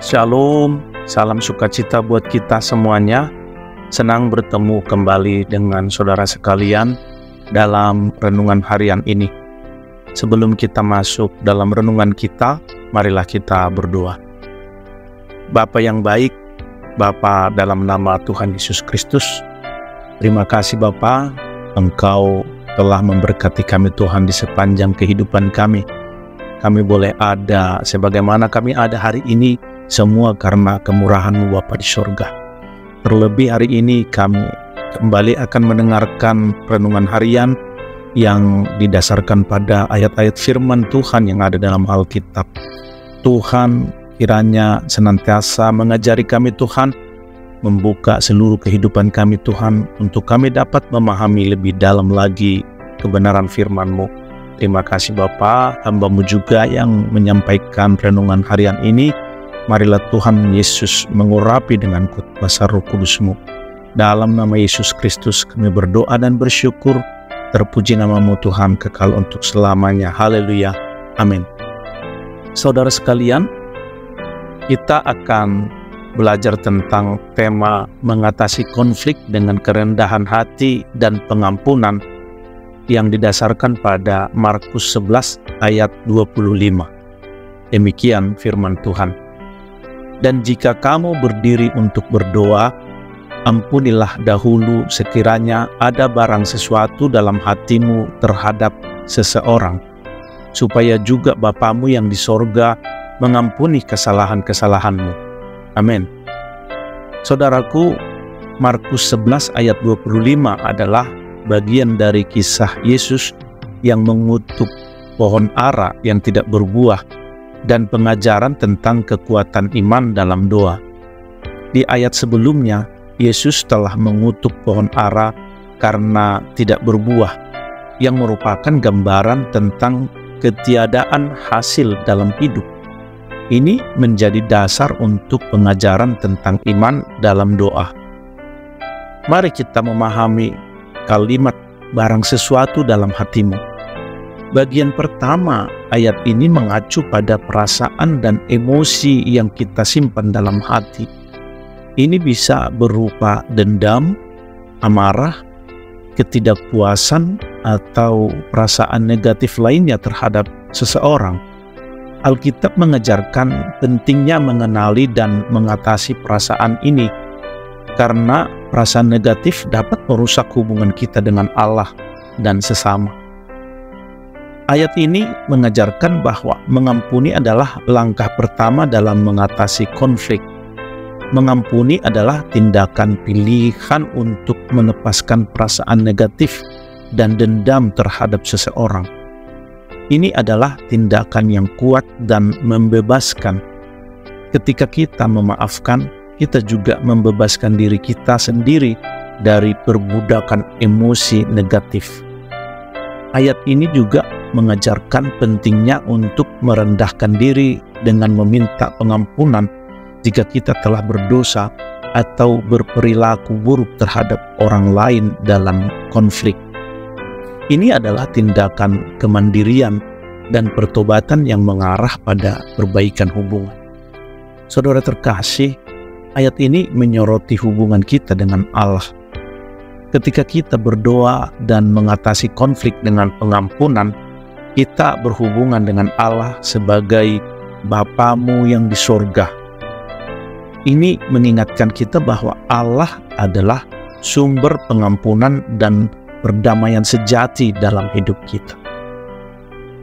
Shalom, salam sukacita buat kita semuanya. Senang bertemu kembali dengan saudara sekalian dalam renungan harian ini. Sebelum kita masuk dalam renungan kita, marilah kita berdoa. Bapa yang baik, Bapa dalam nama Tuhan Yesus Kristus, terima kasih Bapa, Engkau telah memberkati kami Tuhan di sepanjang kehidupan kami. Kami boleh ada sebagaimana kami ada hari ini, semua karena kemurahan-Mu Bapa di surga. Terlebih hari ini kami kembali akan mendengarkan renungan harian yang didasarkan pada ayat-ayat firman Tuhan yang ada dalam Alkitab. Tuhan kiranya senantiasa mengajari kami Tuhan, membuka seluruh kehidupan kami Tuhan, untuk kami dapat memahami lebih dalam lagi kebenaran firman-Mu. Terima kasih Bapa, hamba-Mu juga yang menyampaikan renungan harian ini. Marilah Tuhan Yesus mengurapi dengan kuasa Roh Kudus-Mu. Dalam nama Yesus Kristus kami berdoa dan bersyukur. Terpuji nama-Mu Tuhan kekal untuk selamanya. Haleluya. Amin. Saudara sekalian, kita akan belajar tentang tema mengatasi konflik dengan kerendahan hati dan pengampunan yang didasarkan pada Markus 11 ayat 25. Demikian firman Tuhan. Dan jika kamu berdiri untuk berdoa, ampunilah dahulu sekiranya ada barang sesuatu dalam hatimu terhadap seseorang, supaya juga Bapamu yang di sorga mengampuni kesalahan-kesalahanmu. Amin. Saudaraku, Markus 11 ayat 25 adalah bagian dari kisah Yesus yang mengutuk pohon ara yang tidak berbuah dan pengajaran tentang kekuatan iman dalam doa. Di ayat sebelumnya, Yesus telah mengutuk pohon ara karena tidak berbuah, yang merupakan gambaran tentang ketiadaan hasil dalam hidup. Ini menjadi dasar untuk pengajaran tentang iman dalam doa. Mari kita memahami kalimat barang sesuatu dalam hatimu. Bagian pertama ayat ini mengacu pada perasaan dan emosi yang kita simpan dalam hati. Ini bisa berupa dendam, amarah, ketidakpuasan, atau perasaan negatif lainnya terhadap seseorang. Alkitab mengajarkan pentingnya mengenali dan mengatasi perasaan ini, karena perasaan negatif dapat merusak hubungan kita dengan Allah dan sesama. Ayat ini mengajarkan bahwa mengampuni adalah langkah pertama dalam mengatasi konflik. Mengampuni adalah tindakan pilihan untuk melepaskan perasaan negatif dan dendam terhadap seseorang. Ini adalah tindakan yang kuat dan membebaskan. Ketika kita memaafkan, kita juga membebaskan diri kita sendiri dari perbudakan emosi negatif. Ayat ini juga mengajarkan pentingnya untuk merendahkan diri dengan meminta pengampunan jika kita telah berdosa atau berperilaku buruk terhadap orang lain dalam konflik. Ini adalah tindakan kemandirian dan pertobatan yang mengarah pada perbaikan hubungan. Saudara terkasih, ayat ini menyoroti hubungan kita dengan Allah. Ketika kita berdoa dan mengatasi konflik dengan pengampunan, kita berhubungan dengan Allah sebagai Bapamu yang di sorga. Ini mengingatkan kita bahwa Allah adalah sumber pengampunan dan perdamaian sejati dalam hidup kita.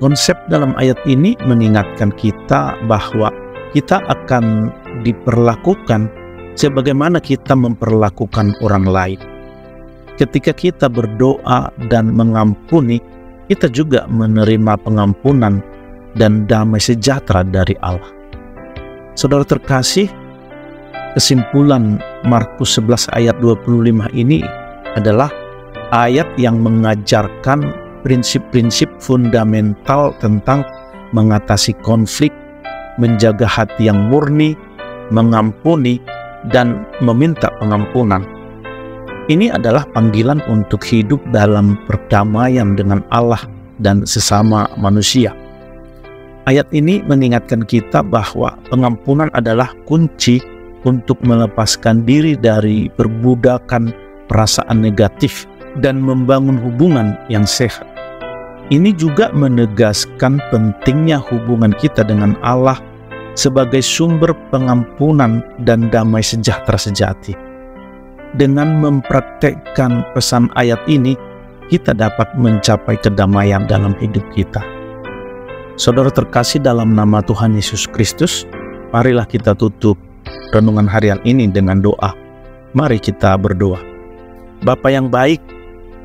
Konsep dalam ayat ini mengingatkan kita bahwa kita akan diperlakukan sebagaimana kita memperlakukan orang lain. Ketika kita berdoa dan mengampuni, kita juga menerima pengampunan dan damai sejahtera dari Allah. Saudara terkasih, kesimpulan Markus 11 ayat 25 ini adalah ayat yang mengajarkan prinsip-prinsip fundamental tentang mengatasi konflik, menjaga hati yang murni, mengampuni, dan meminta pengampunan. Ini adalah panggilan untuk hidup dalam perdamaian dengan Allah dan sesama manusia. Ayat ini mengingatkan kita bahwa pengampunan adalah kunci untuk melepaskan diri dari perbudakan perasaan negatif dan membangun hubungan yang sehat. Ini juga menegaskan pentingnya hubungan kita dengan Allah sebagai sumber pengampunan dan damai sejahtera sejati. Dengan mempraktekkan pesan ayat ini, kita dapat mencapai kedamaian dalam hidup kita. Saudara terkasih dalam nama Tuhan Yesus Kristus, marilah kita tutup renungan harian ini dengan doa. Mari kita berdoa. Bapa yang baik,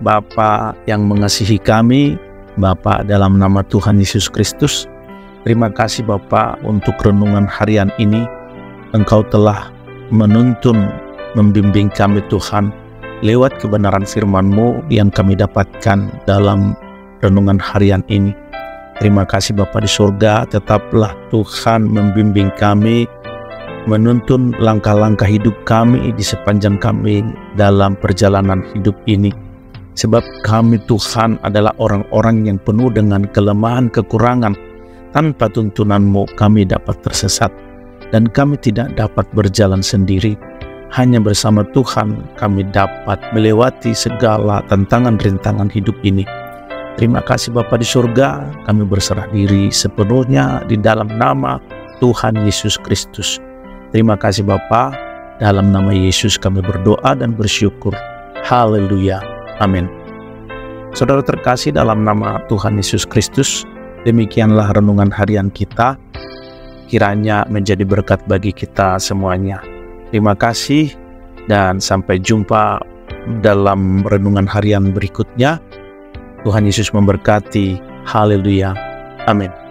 Bapa yang mengasihi kami, Bapa dalam nama Tuhan Yesus Kristus, terima kasih Bapa untuk renungan harian ini. Engkau telah menuntun, membimbing kami Tuhan, lewat kebenaran firman-Mu yang kami dapatkan dalam renungan harian ini. Terima kasih Bapa di surga, tetaplah Tuhan membimbing kami, menuntun langkah-langkah hidup kami di sepanjang kami dalam perjalanan hidup ini. Sebab kami Tuhan adalah orang-orang yang penuh dengan kelemahan, kekurangan. Tanpa tuntunan-Mu kami dapat tersesat, dan kami tidak dapat berjalan sendiri. Hanya bersama Tuhan kami dapat melewati segala tantangan rintangan hidup ini. Terima kasih Bapa di surga, kami berserah diri sepenuhnya di dalam nama Tuhan Yesus Kristus. Terima kasih Bapa, dalam nama Yesus kami berdoa dan bersyukur. Haleluya. Amin. Saudara terkasih dalam nama Tuhan Yesus Kristus, demikianlah renungan harian kita. Kiranya menjadi berkat bagi kita semuanya. Terima kasih dan sampai jumpa dalam renungan harian berikutnya. Tuhan Yesus memberkati. Haleluya. Amin.